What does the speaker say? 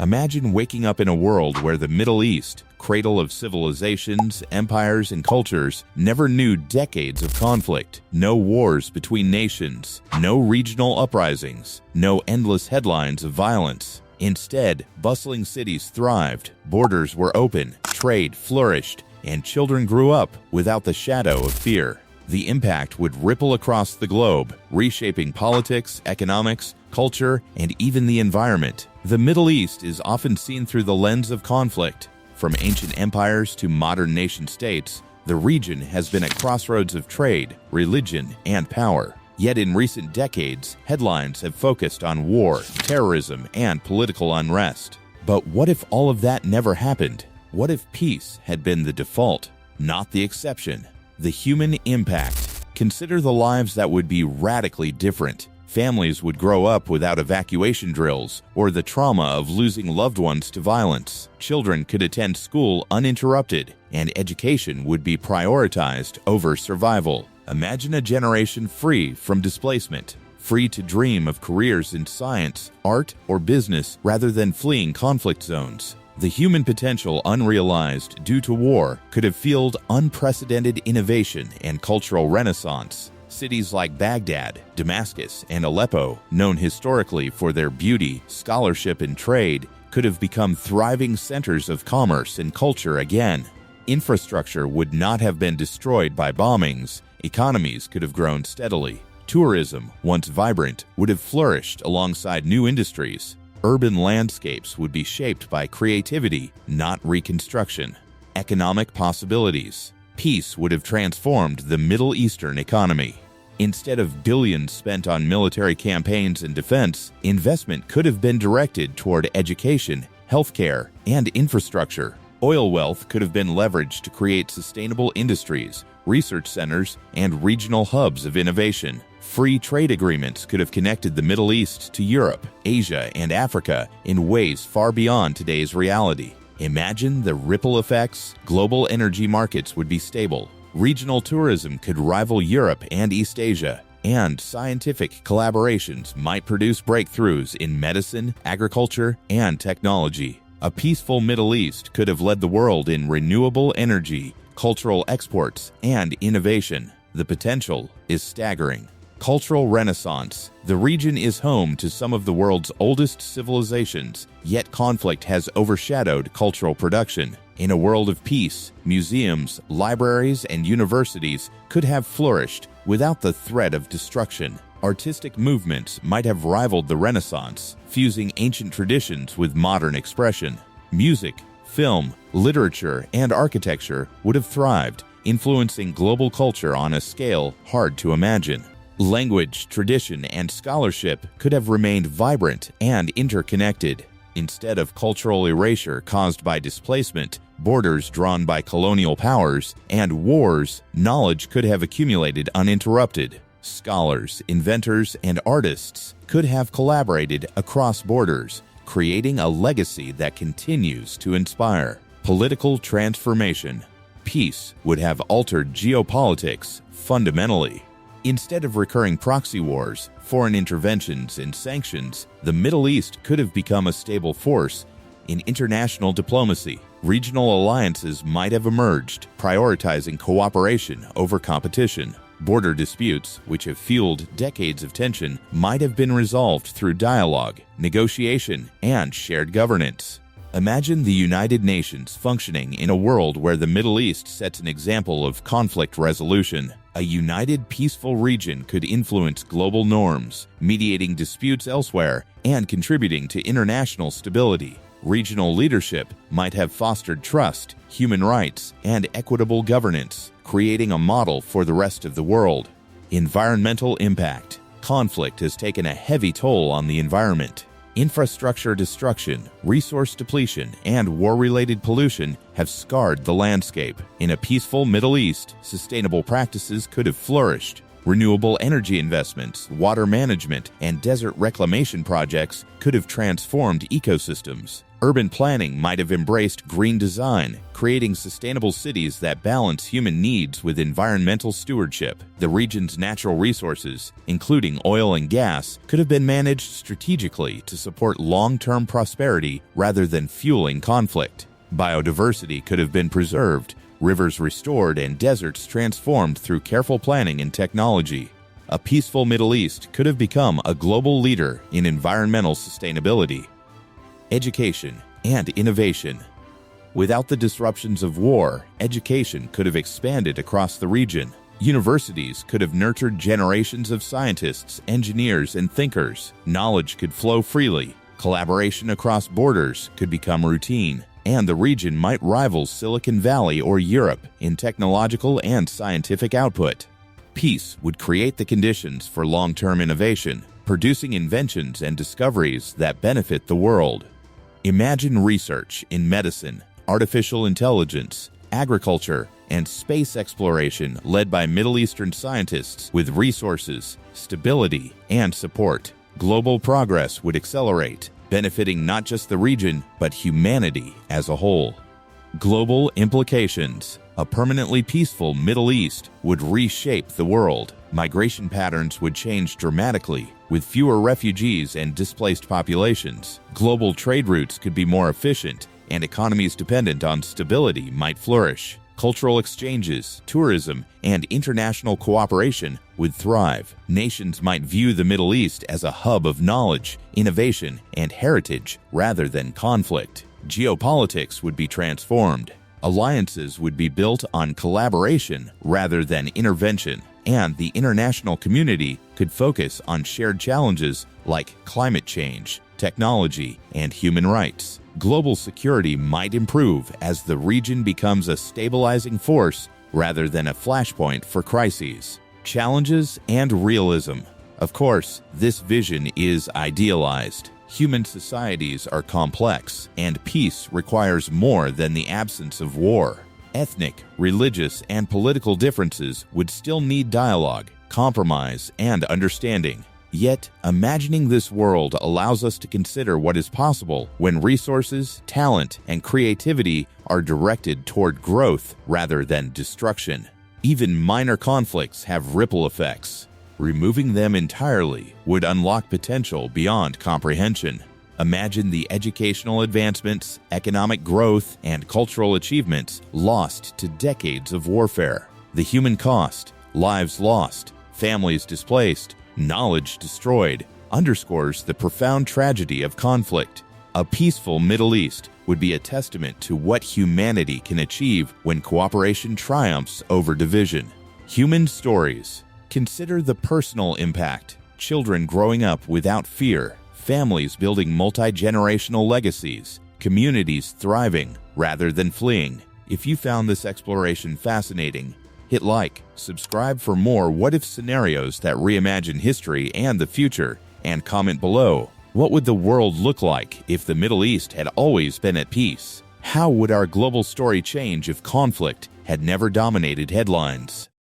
Imagine waking up in a world where the Middle East, cradle of civilizations, empires, and cultures, never knew decades of conflict, no wars between nations, no regional uprisings, no endless headlines of violence. Instead, bustling cities thrived, borders were open, trade flourished, and children grew up without the shadow of fear. The impact would ripple across the globe, reshaping politics, economics, culture, and even the environment. The Middle East is often seen through the lens of conflict. From ancient empires to modern nation-states, the region has been at crossroads of trade, religion, and power. Yet in recent decades, headlines have focused on war, terrorism, and political unrest. But what if all of that never happened? What if peace had been the default, not the exception? The human impact. Consider the lives that would be radically different. Families would grow up without evacuation drills or the trauma of losing loved ones to violence. Children could attend school uninterrupted, and education would be prioritized over survival. Imagine a generation free from displacement, free to dream of careers in science, art, or business rather than fleeing conflict zones. The human potential unrealized due to war could have fueled unprecedented innovation and cultural renaissance. Cities like Baghdad, Damascus, and Aleppo, known historically for their beauty, scholarship, and trade, could have become thriving centers of commerce and culture again. Infrastructure would not have been destroyed by bombings. Economies could have grown steadily. Tourism, once vibrant, would have flourished alongside new industries. Urban landscapes would be shaped by creativity, not reconstruction. Economic possibilities. Peace would have transformed the Middle Eastern economy. Instead of billions spent on military campaigns and defense, investment could have been directed toward education, healthcare, and infrastructure. Oil wealth could have been leveraged to create sustainable industries, research centers, and regional hubs of innovation. Free trade agreements could have connected the Middle East to Europe, Asia, and Africa in ways far beyond today's reality. Imagine the ripple effects. Global energy markets would be stable. Regional tourism could rival Europe and East Asia, and scientific collaborations might produce breakthroughs in medicine, agriculture, and technology. A peaceful Middle East could have led the world in renewable energy, cultural exports, and innovation. The potential is staggering. Cultural renaissance. The region is home to some of the world's oldest civilizations, yet conflict has overshadowed cultural production. In a world of peace, museums, libraries, and universities could have flourished without the threat of destruction. Artistic movements might have rivaled the Renaissance, fusing ancient traditions with modern expression. Music, film, literature, and architecture would have thrived, influencing global culture on a scale hard to imagine. Language, tradition, and scholarship could have remained vibrant and interconnected. Instead of cultural erasure caused by displacement, borders drawn by colonial powers, and wars, knowledge could have accumulated uninterrupted. Scholars, inventors, and artists could have collaborated across borders, creating a legacy that continues to inspire. Political transformation. Peace would have altered geopolitics fundamentally. Instead of recurring proxy wars, foreign interventions, and sanctions, the Middle East could have become a stable force in international diplomacy. Regional alliances might have emerged, prioritizing cooperation over competition. Border disputes, which have fueled decades of tension, might have been resolved through dialogue, negotiation, and shared governance. Imagine the United Nations functioning in a world where the Middle East sets an example of conflict resolution. A united, peaceful region could influence global norms, mediating disputes elsewhere and contributing to international stability. Regional leadership might have fostered trust, human rights, and equitable governance, creating a model for the rest of the world. Environmental impact. Conflict has taken a heavy toll on the environment. Infrastructure destruction, resource depletion, and war-related pollution have scarred the landscape. In a peaceful Middle East, sustainable practices could have flourished. Renewable energy investments, water management, and desert reclamation projects could have transformed ecosystems. Urban planning might have embraced green design, creating sustainable cities that balance human needs with environmental stewardship. The region's natural resources, including oil and gas, could have been managed strategically to support long-term prosperity rather than fueling conflict. Biodiversity could have been preserved, rivers restored, and deserts transformed through careful planning and technology. A peaceful Middle East could have become a global leader in environmental sustainability, education, and innovation. Without the disruptions of war, education could have expanded across the region. Universities could have nurtured generations of scientists, engineers, and thinkers. Knowledge could flow freely. Collaboration across borders could become routine, and the region might rival Silicon Valley or Europe in technological and scientific output. Peace would create the conditions for long-term innovation, producing inventions and discoveries that benefit the world. Imagine research in medicine, artificial intelligence, agriculture, and space exploration led by Middle Eastern scientists with resources, stability, and support. Global progress would accelerate, benefiting not just the region, but humanity as a whole. Global implications. A permanently peaceful Middle East would reshape the world. Migration patterns would change dramatically, with fewer refugees and displaced populations. Global trade routes could be more efficient, and economies dependent on stability might flourish. Cultural exchanges, tourism, and international cooperation would thrive. Nations might view the Middle East as a hub of knowledge, innovation, and heritage rather than conflict. Geopolitics would be transformed. Alliances would be built on collaboration rather than intervention, and the international community could focus on shared challenges like climate change, technology, and human rights. Global security might improve as the region becomes a stabilizing force rather than a flashpoint for crises. Challenges and realism. Of course, this vision is idealized. Human societies are complex, and peace requires more than the absence of war. Ethnic, religious, and political differences would still need dialogue, compromise, and understanding. Yet, imagining this world allows us to consider what is possible when resources, talent, and creativity are directed toward growth rather than destruction. Even minor conflicts have ripple effects. Removing them entirely would unlock potential beyond comprehension. Imagine the educational advancements, economic growth, and cultural achievements lost to decades of warfare. The human cost, lives lost, families displaced, knowledge destroyed, underscores the profound tragedy of conflict. A peaceful Middle East would be a testament to what humanity can achieve when cooperation triumphs over division. Human stories. Consider the personal impact. Children growing up without fear, families building multi-generational legacies, communities thriving rather than fleeing. If you found this exploration fascinating, hit like, subscribe for more what-if scenarios that reimagine history and the future, and comment below. What would the world look like if the Middle East had always been at peace? How would our global story change if conflict had never dominated headlines?